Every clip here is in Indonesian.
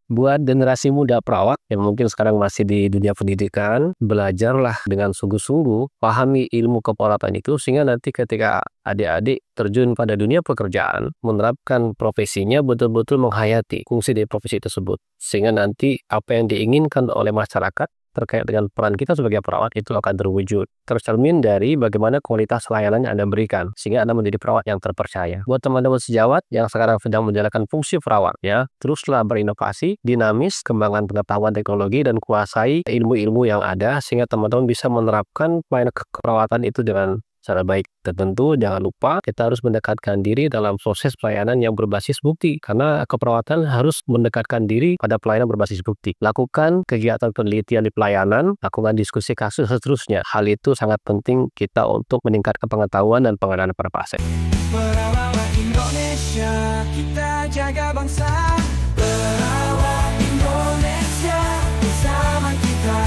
Buat generasi muda perawat yang mungkin sekarang masih di dunia pendidikan, belajarlah dengan sungguh-sungguh, pahami ilmu keperawatan itu sehingga nanti ketika adik-adik terjun pada dunia pekerjaan, menerapkan profesinya betul-betul menghayati fungsi dari profesi tersebut. Sehingga nanti apa yang diinginkan oleh masyarakat terkait dengan peran kita sebagai perawat itu akan terwujud. Tercermin dari bagaimana kualitas layanan yang Anda berikan, sehingga Anda menjadi perawat yang terpercaya. Buat teman-teman sejawat yang sekarang sedang menjalankan fungsi perawat, ya, teruslah berinovasi, dinamis, kembangkan pengetahuan teknologi, dan kuasai ilmu-ilmu yang ada, sehingga teman-teman bisa menerapkan pelayanan keperawatan itu dengan cara baik. Dan tentu jangan lupa kita harus mendekatkan diri dalam proses pelayanan yang berbasis bukti, karena keperawatan harus mendekatkan diri pada pelayanan berbasis bukti. Lakukan kegiatan penelitian di pelayanan, lakukan diskusi kasus dan seterusnya. Hal itu sangat penting kita untuk meningkatkan pengetahuan dan pengenalan para pasien. Perawat Indonesia, kita jaga bangsa. Perawat Indonesia, bersama kita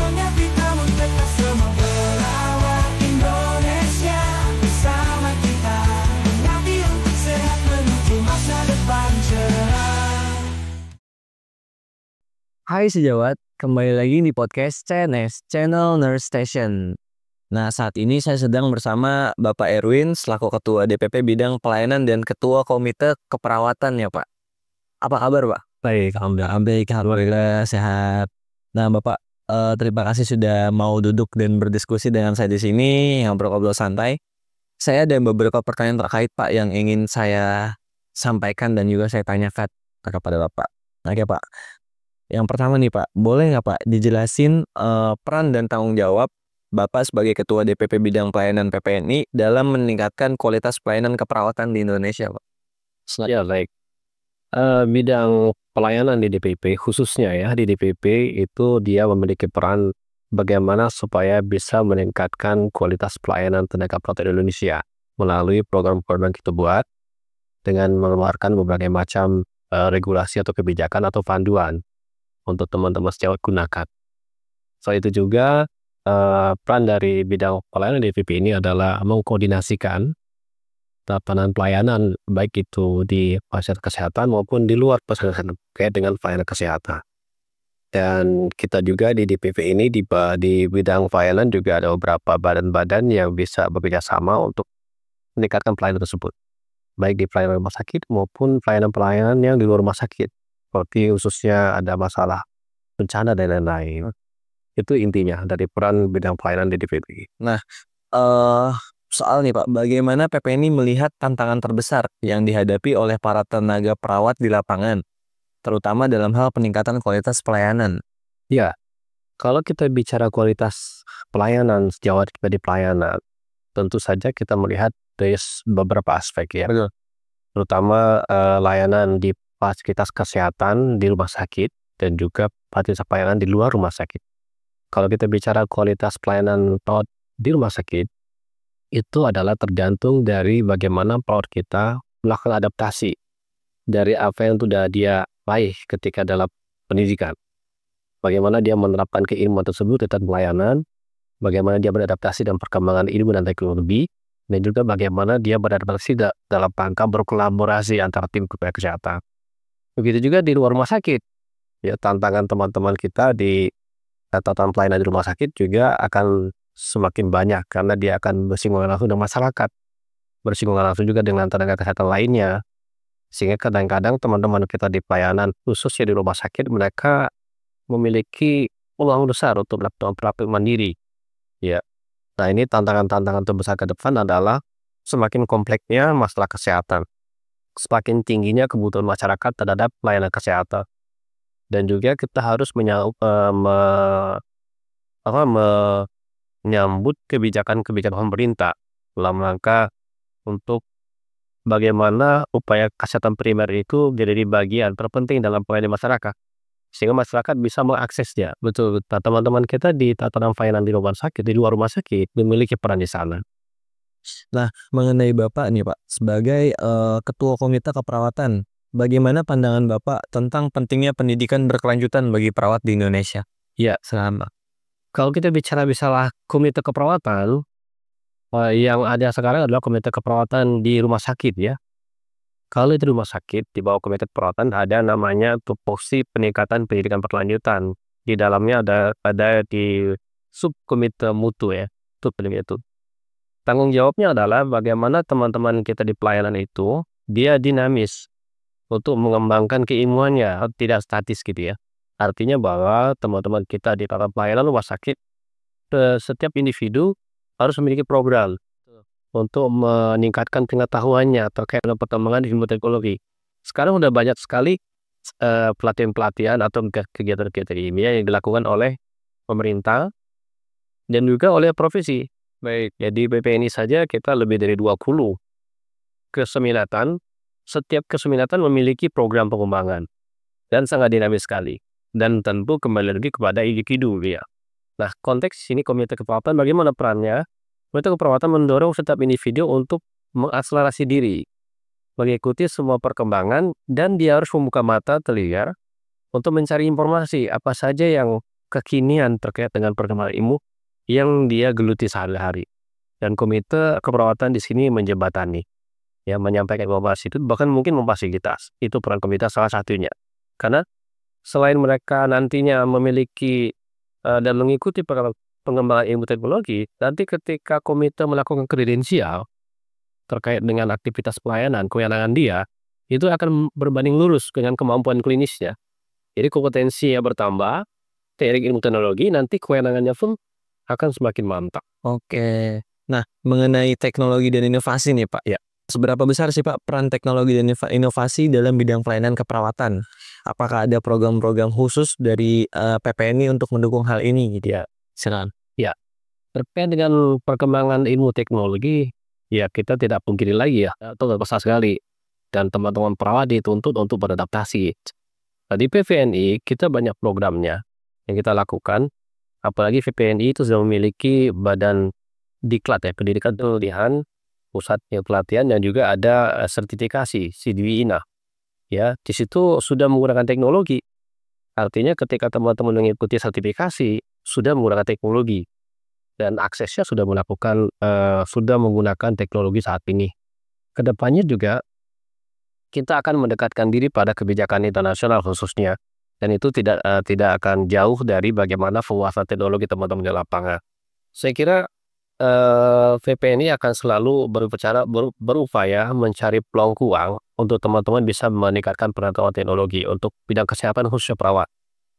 menyapi tamu tetap semua. Perawat Indonesia, bersama kita menyapi untuk sehat menuju masa depan cerah. Hai sejawat, kembali lagi di podcast CNS, Channel Nurse Station. Nah, saat ini saya sedang bersama Bapak Erwin selaku Ketua DPP Bidang Pelayanan dan Ketua Komite Keperawatan ya Pak. Apa kabar Pak? Baik, Alhamdulillah sehat. Nah Bapak, terima kasih sudah mau duduk dan berdiskusi dengan saya di sini yang ngobrol santai. Saya ada beberapa pertanyaan terkait Pak yang ingin saya sampaikan dan juga saya tanyakan kepada Bapak. Oke Pak. Yang pertama nih Pak, boleh nggak Pak dijelasin peran dan tanggung jawab Bapak sebagai Ketua DPP Bidang Pelayanan PPNI dalam meningkatkan kualitas pelayanan keperawatan di Indonesia Pak? ya baik. Bidang pelayanan di DPP, khususnya ya di DPP itu dia memiliki peran bagaimana supaya bisa meningkatkan kualitas pelayanan tenaga perawat Indonesia melalui program-program kita buat dengan mengeluarkan berbagai macam regulasi atau kebijakan atau panduan untuk teman-teman sejawat gunakan. Selain itu juga peran dari bidang pelayanan di DPP ini adalah mengkoordinasikan tahapan pelayanan baik itu di fasilitas kesehatan maupun di luar fasilitas kesehatan terkait dengan pelayanan kesehatan. Dan kita juga di DPP ini di bidang pelayanan juga ada beberapa badan-badan yang bisa bekerja sama untuk meningkatkan pelayanan tersebut, baik di pelayanan rumah sakit maupun pelayanan-pelayanan yang di luar rumah sakit, seperti khususnya ada masalah bencana dan lain-lain. Itu intinya dari peran bidang pelayanan di DPP. Nah, soal nih Pak, bagaimana PPNI melihat tantangan terbesar yang dihadapi oleh para tenaga perawat di lapangan, terutama dalam hal peningkatan kualitas pelayanan? Ya, kalau kita bicara kualitas pelayanan sejawat kita di pelayanan, tentu saja kita melihat dari beberapa aspek ya. Betul. Terutama layanan di fasilitas kesehatan di rumah sakit dan juga fasilitas pelayanan di luar rumah sakit. Kalau kita bicara kualitas pelayanan perawat di rumah sakit, itu adalah tergantung dari bagaimana perawat kita melakukan adaptasi dari apa yang sudah dia raih ketika dalam pendidikan. Bagaimana dia menerapkan keilmuan tersebut tentang pelayanan, bagaimana dia beradaptasi dengan perkembangan ilmu dan teknologi, dan juga bagaimana dia beradaptasi dalam rangka berkolaborasi antara tim kesehatan. Begitu juga di luar rumah sakit. Ya, tantangan teman-teman kita di tatanan pelayanan di rumah sakit juga akan semakin banyak karena dia akan bersinggungan langsung dengan masyarakat, bersinggungan langsung juga dengan tenaga kesehatan lainnya, sehingga kadang-kadang teman-teman kita di pelayanan khususnya di rumah sakit mereka memiliki peluang besar untuk melakukan praktik mandiri. Ya, nah ini tantangan-tantangan terbesar ke depan adalah semakin kompleksnya masalah kesehatan, semakin tingginya kebutuhan masyarakat terhadap pelayanan kesehatan. Dan juga kita harus menyambut kebijakan-kebijakan pemerintah dalam rangka untuk bagaimana upaya kesehatan primer itu menjadi bagian terpenting dalam pelayanan masyarakat, sehingga masyarakat bisa mengaksesnya. Betul. Nah, teman-teman kita di tatanan pelayanan di rumah sakit, di luar rumah sakit memiliki peran di sana. Nah, mengenai Bapak nih Pak, sebagai Ketua Komite Keperawatan, bagaimana pandangan Bapak tentang pentingnya pendidikan berkelanjutan bagi perawat di Indonesia? Ya, Selama. kalau kita bicara komite keperawatan, yang ada sekarang adalah komite keperawatan di rumah sakit ya. Kalau di rumah sakit di bawah komite keperawatan ada namanya tupoksi peningkatan pendidikan berkelanjutan. Di dalamnya ada di subkomite mutu ya, itu. Tanggung jawabnya adalah bagaimana teman-teman kita di pelayanan itu dia dinamis untuk mengembangkan keilmuannya, tidak statis gitu ya. Artinya bahwa teman-teman kita di dalam pelayanan rumah sakit, setiap individu harus memiliki program untuk meningkatkan pengetahuannya terkait dengan perkembangan ilmu teknologi. Sekarang udah banyak sekali pelatihan-pelatihan atau kegiatan-kegiatan ilmiah yang dilakukan oleh pemerintah dan juga oleh profesi. Baik, jadi PPNI saja kita lebih dari 20 keseminatan. Setiap keseminatan memiliki program pengembangan dan sangat dinamis sekali. Dan tentu kembali lagi kepada individu ya. Nah, konteks ini komite keperawatan bagaimana perannya? Komite keperawatan mendorong setiap individu untuk mengakselerasi diri, mengikuti semua perkembangan, dan dia harus membuka mata, telinga untuk mencari informasi apa saja yang kekinian terkait dengan perkembangan ilmu yang dia geluti sehari-hari. Dan komite keperawatan di sini menjembatani, ya, menyampaikan informasi itu, bahkan mungkin memfasilitas. Itu peran komite salah satunya. Karena selain mereka nantinya memiliki dan mengikuti pengembangan ilmu teknologi, nanti ketika komite melakukan kredensial terkait dengan aktivitas pelayanan, kewenangan dia, itu akan berbanding lurus dengan kemampuan klinisnya. Jadi kompetensinya bertambah, teknik ilmu teknologi, nanti kewenangannya pun akan semakin mantap. Oke. Nah, mengenai teknologi dan inovasi nih Pak, Ya. seberapa besar sih Pak peran teknologi dan inovasi dalam bidang pelayanan keperawatan? Apakah ada program-program khusus dari PPNI untuk mendukung hal ini gitu ya? Silakan. Ya, terkait dengan perkembangan ilmu teknologi, ya kita tidak pungkiri lagi ya, itu besar sekali. Dan teman-teman perawat dituntut untuk beradaptasi. Nah, di PPNI kita banyak programnya yang kita lakukan, apalagi PPNI itu sudah memiliki badan diklat ya, pendidikan pelatihan, pusat pelatihan, dan juga ada sertifikasi CDWINA. Ya, di situ sudah menggunakan teknologi. Artinya ketika teman-teman mengikuti sertifikasi sudah menggunakan teknologi dan aksesnya sudah menggunakan teknologi saat ini. Kedepannya juga kita akan mendekatkan diri pada kebijakan internasional khususnya, dan itu tidak akan jauh dari bagaimana penguasaan teknologi teman-teman di lapangan. Saya kira VPNI akan selalu berupaya mencari peluang untuk teman-teman bisa meningkatkan pengetahuan teknologi untuk bidang kesehatan khususnya perawat,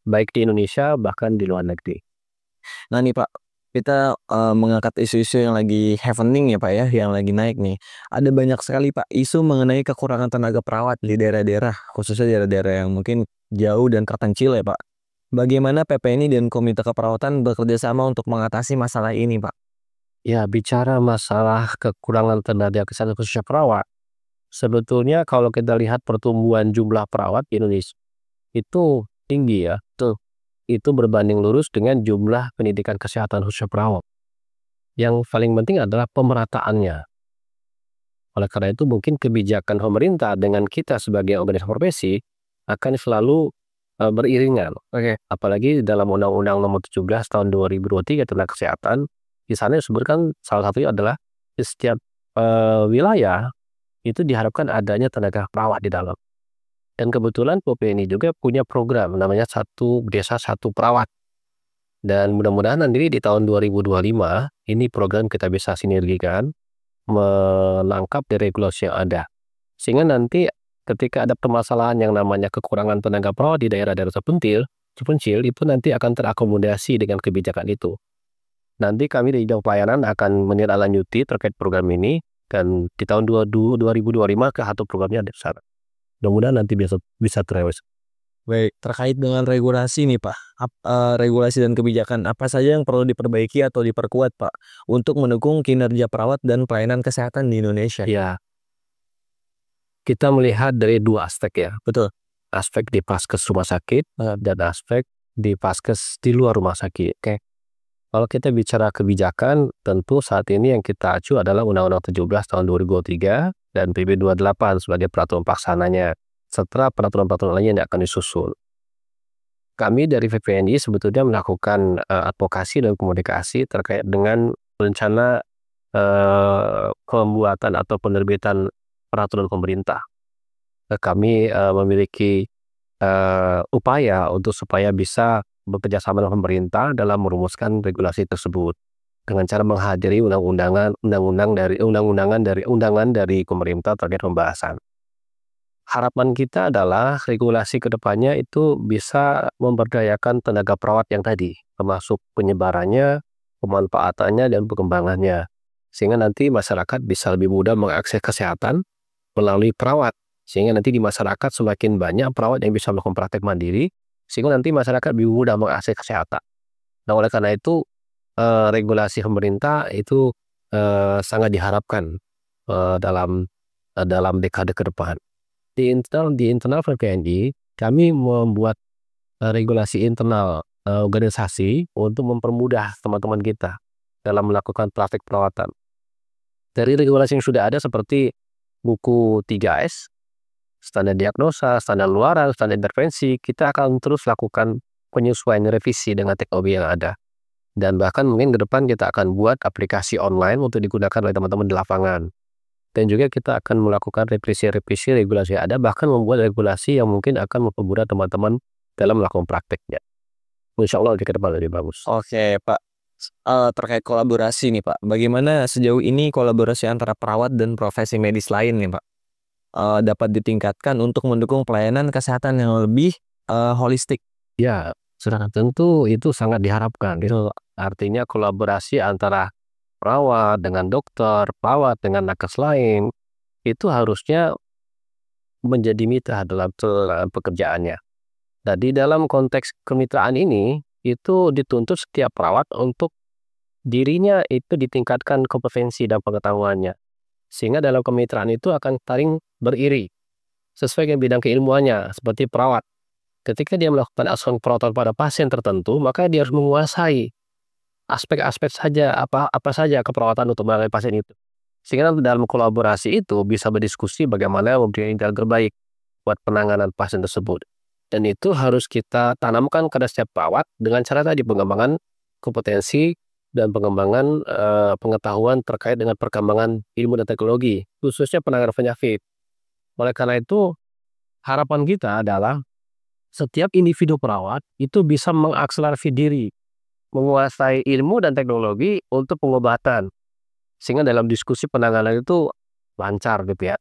baik di Indonesia bahkan di luar negeri. Nah nih Pak, kita mengangkat isu-isu yang lagi happening ya Pak ya, yang lagi naik nih. Ada banyak sekali Pak isu mengenai kekurangan tenaga perawat di daerah-daerah, khususnya daerah-daerah yang mungkin jauh dan terpencil ya Pak. Bagaimana PPNI dan Komite Keperawatan bekerja sama untuk mengatasi masalah ini Pak? Ya, bicara masalah kekurangan tenaga kesehatan khususnya perawat, sebetulnya kalau kita lihat pertumbuhan jumlah perawat di Indonesia itu tinggi ya. Itu berbanding lurus dengan jumlah pendidikan kesehatan khususnya perawat. Yang paling penting adalah pemerataannya. Oleh karena itu mungkin kebijakan pemerintah dengan kita sebagai organisasi profesi akan selalu beriringan. Apalagi dalam Undang-Undang Nomor 17 Tahun 2023 tentang kesehatan, di sana disebutkan salah satunya adalah di setiap wilayah itu diharapkan adanya tenaga perawat di dalam. Dan kebetulan PPNI juga punya program namanya Satu Desa Satu Perawat. Dan mudah-mudahan nanti di tahun 2025 ini program kita bisa sinergikan melengkap dari regulasi yang ada. Sehingga nanti ketika ada permasalahan yang namanya kekurangan tenaga perawat di daerah-daerah terpencil itu nanti akan terakomodasi dengan kebijakan itu. Nanti kami di bidang pelayanan akan menindaklanjuti terkait program ini, dan di tahun 2025 ke satu programnya ada di sana. Mudah-mudahan nanti bisa terrealisasi. Baik, terkait dengan regulasi nih Pak, regulasi dan kebijakan apa saja yang perlu diperbaiki atau diperkuat Pak untuk mendukung kinerja perawat dan pelayanan kesehatan di Indonesia? Ya, kita melihat dari dua aspek ya. Betul. Aspek di Paskes rumah sakit dan aspek di Paskes di luar rumah sakit. Kalau kita bicara kebijakan, tentu saat ini yang kita acu adalah Undang-Undang 17 tahun 2023 dan PP 28 sebagai peraturan pelaksananya, setelah peraturan-peraturan lainnya yang akan disusul. Kami dari VPNI sebetulnya melakukan advokasi dan komunikasi terkait dengan rencana pembuatan atau penerbitan peraturan pemerintah kami memiliki upaya untuk supaya bisa bekerja sama dengan pemerintah dalam merumuskan regulasi tersebut dengan cara menghadiri undangan dari pemerintah terkait pembahasan. Harapan kita adalah regulasi ke depannya itu bisa memberdayakan tenaga perawat yang tadi, termasuk penyebarannya, pemanfaatannya, dan pengembangannya. Sehingga nanti masyarakat bisa lebih mudah mengakses kesehatan melalui perawat. Sehingga nanti di masyarakat semakin banyak perawat yang bisa melakukan praktek mandiri, sehingga nanti masyarakat lebih mudah mengakses kesehatan. Nah, oleh karena itu, regulasi pemerintah itu sangat diharapkan dalam dekade ke depan. Di internal PPNI, kami membuat regulasi internal organisasi untuk mempermudah teman-teman kita dalam melakukan praktek perawatan. Dari regulasi yang sudah ada seperti buku 3S, standar diagnosa, standar luaran, standar intervensi, kita akan terus lakukan penyesuaian revisi dengan teknologi yang ada. Dan bahkan mungkin ke depan kita akan buat aplikasi online untuk digunakan oleh teman-teman di lapangan. Dan juga kita akan melakukan revisi regulasi yang ada, bahkan membuat regulasi yang mungkin akan mempermudah teman-teman dalam melakukan prakteknya. Insya Allah ke depan lebih bagus. Oke Pak, terkait kolaborasi nih Pak, bagaimana sejauh ini kolaborasi antara perawat dan profesi medis lain nih Pak dapat ditingkatkan untuk mendukung pelayanan kesehatan yang lebih holistik? Ya, sudah tentu itu sangat diharapkan. Itu artinya kolaborasi antara perawat dengan dokter, perawat dengan nakes lain, itu harusnya menjadi mitra dalam pekerjaannya. Nah, di dalam konteks kemitraan ini, itu dituntut setiap perawat untuk dirinya itu ditingkatkan kompetensi dan pengetahuannya. Sehingga dalam kemitraan itu akan saling beriri, sesuai dengan bidang keilmuannya, seperti perawat. Ketika dia melakukan asuhan perawatan pada pasien tertentu, maka dia harus menguasai aspek-aspek saja, apa saja keperawatan untuk menangani pasien itu. Sehingga dalam kolaborasi itu bisa berdiskusi bagaimana memberikan yang terbaik buat penanganan pasien tersebut. Dan itu harus kita tanamkan kepada setiap perawat dengan cara tadi pengembangan kompetensi dan pengembangan pengetahuan terkait dengan perkembangan ilmu dan teknologi, khususnya penanganan penyakit. Oleh karena itu, harapan kita adalah setiap individu perawat itu bisa mengakselerasi diri, menguasai ilmu dan teknologi untuk pengobatan, sehingga dalam diskusi penanganan itu lancar gitu ya.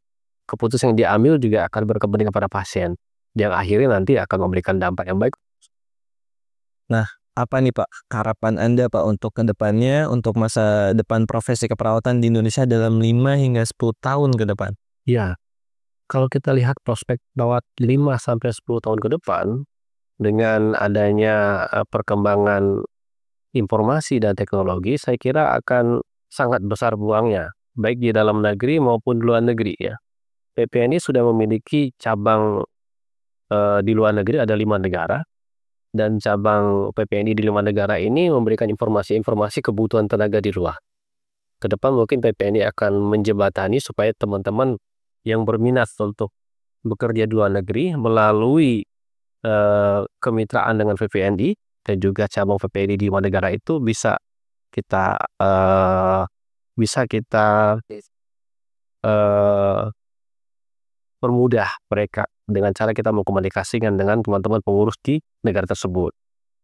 Keputusan yang diambil juga akan berkepentingan pada pasien, yang akhirnya nanti akan memberikan dampak yang baik. Nah, apa nih Pak harapan Anda Pak untuk kedepannya, untuk masa depan profesi keperawatan di Indonesia dalam 5 hingga 10 tahun ke depan? Ya, kalau kita lihat prospek perawat 5-10 tahun ke depan, dengan adanya perkembangan informasi dan teknologi, saya kira akan sangat besar peluangnya, baik di dalam negeri maupun di luar negeri ya. PPNI sudah memiliki cabang di luar negeri ada 5 negara, dan cabang PPNI di 5 negara ini memberikan informasi-informasi kebutuhan tenaga di luar. Ke depan mungkin PPNI akan menjembatani supaya teman-teman yang berminat untuk bekerja di luar negeri melalui kemitraan dengan PPNI dan juga cabang PPNI di 5 negara itu bisa kita permudah mereka dengan cara kita mengkomunikasikan dengan teman-teman pengurus di negara tersebut.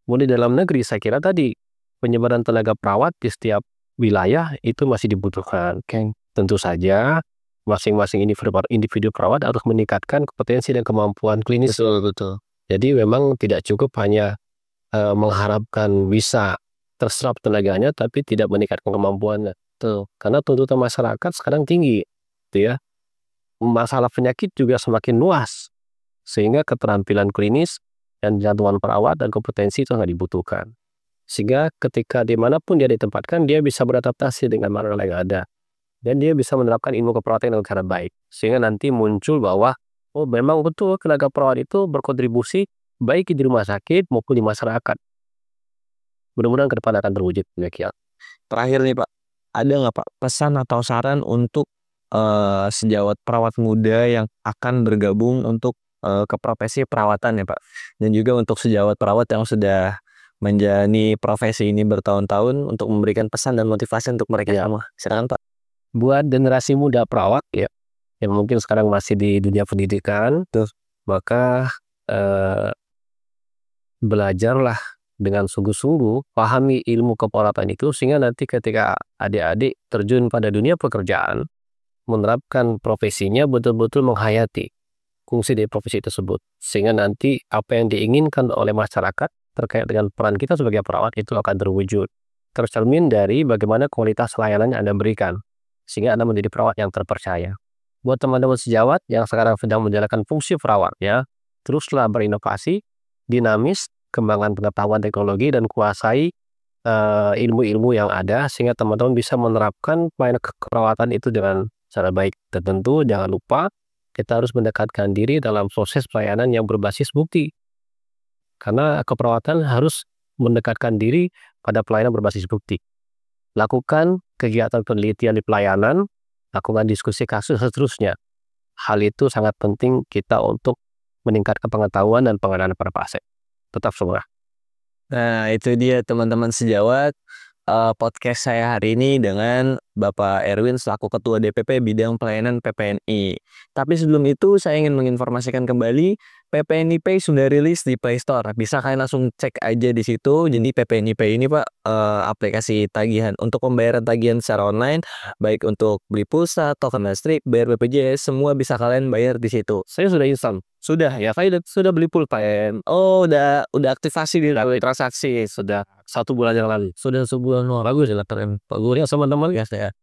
Kemudian di dalam negeri saya kira tadi penyebaran tenaga perawat di setiap wilayah itu masih dibutuhkan. Tentu saja masing-masing individu perawat harus meningkatkan kompetensi dan kemampuan klinis. Betul. Jadi memang tidak cukup hanya mengharapkan bisa terserap tenaganya tapi tidak meningkatkan kemampuannya. Karena tuntutan masyarakat sekarang tinggi, gitu ya. Masalah penyakit juga semakin luas, sehingga keterampilan klinis dan jadwal perawat dan kompetensi itu sangat dibutuhkan. Sehingga ketika dimanapun dia ditempatkan, dia bisa beradaptasi dengan masalah yang ada. Dan dia bisa menerapkan ilmu keperawatan dengan cara baik. Sehingga nanti muncul bahwa, oh memang betul tenaga perawat itu berkontribusi baik di rumah sakit maupun di masyarakat. Mudah-mudahan ke depan akan terwujud. Terakhir nih Pak, ada nggak Pak pesan atau saran untuk sejawat perawat muda yang akan bergabung untuk ke profesi perawatan ya Pak, dan juga untuk sejawat perawat yang sudah menjalani profesi ini bertahun-tahun untuk memberikan pesan dan motivasi untuk mereka semua? Silakan Pak. Buat generasi muda perawat ya, yang mungkin sekarang masih di dunia pendidikan, maka belajarlah dengan sungguh-sungguh, pahami ilmu keperawatan itu sehingga nanti ketika adik-adik terjun pada dunia pekerjaan, menerapkan profesinya betul-betul menghayati fungsi dari profesi tersebut. Sehingga nanti apa yang diinginkan oleh masyarakat terkait dengan peran kita sebagai perawat itu akan terwujud. Tercermin dari bagaimana kualitas layanan yang Anda berikan. Sehingga Anda menjadi perawat yang terpercaya. Buat teman-teman sejawat yang sekarang sedang menjalankan fungsi perawat, ya, teruslah berinovasi, dinamis, kembangkan pengetahuan teknologi dan kuasai ilmu-ilmu yang ada sehingga teman-teman bisa menerapkan pelayanan keperawatan itu dengan cara baik. Dan tentu jangan lupa kita harus mendekatkan diri dalam proses pelayanan yang berbasis bukti. Karena keperawatan harus mendekatkan diri pada pelayanan berbasis bukti. Lakukan kegiatan penelitian di pelayanan, lakukan diskusi kasus seterusnya. Hal itu sangat penting kita untuk meningkatkan pengetahuan dan pengenalan pada pasien. Tetap semangat. Nah, itu dia teman-teman sejawat, podcast saya hari ini dengan Bapak Erwin selaku Ketua DPP Bidang Pelayanan PPNI. Tapi sebelum itu saya ingin menginformasikan kembali PPNI Pay sudah rilis di Play Store. Bisa kalian langsung cek aja di situ. Jadi PPNI Pay ini Pak aplikasi tagihan untuk pembayaran tagihan secara online, baik untuk beli pulsa, token listrik, bayar BPJS, semua bisa kalian bayar di situ. Saya sudah install. Sudah ya, saya sudah beli pulpen. Oh, udah aktivasi di Transaksi sudah 1 bulan yang lalu. sudah sebulan. Wah, bagus ya keren. Bagus ya teman-teman ya saya.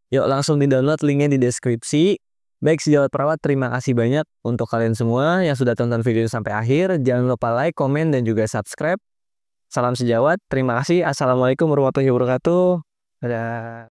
Yuk langsung di-download, linknya di deskripsi. Baik sejawat perawat, terima kasih banyak untuk kalian semua yang sudah tonton video ini sampai akhir. Jangan lupa like, komen, dan juga subscribe. Salam sejawat, terima kasih. Assalamualaikum warahmatullahi wabarakatuh. Dadah.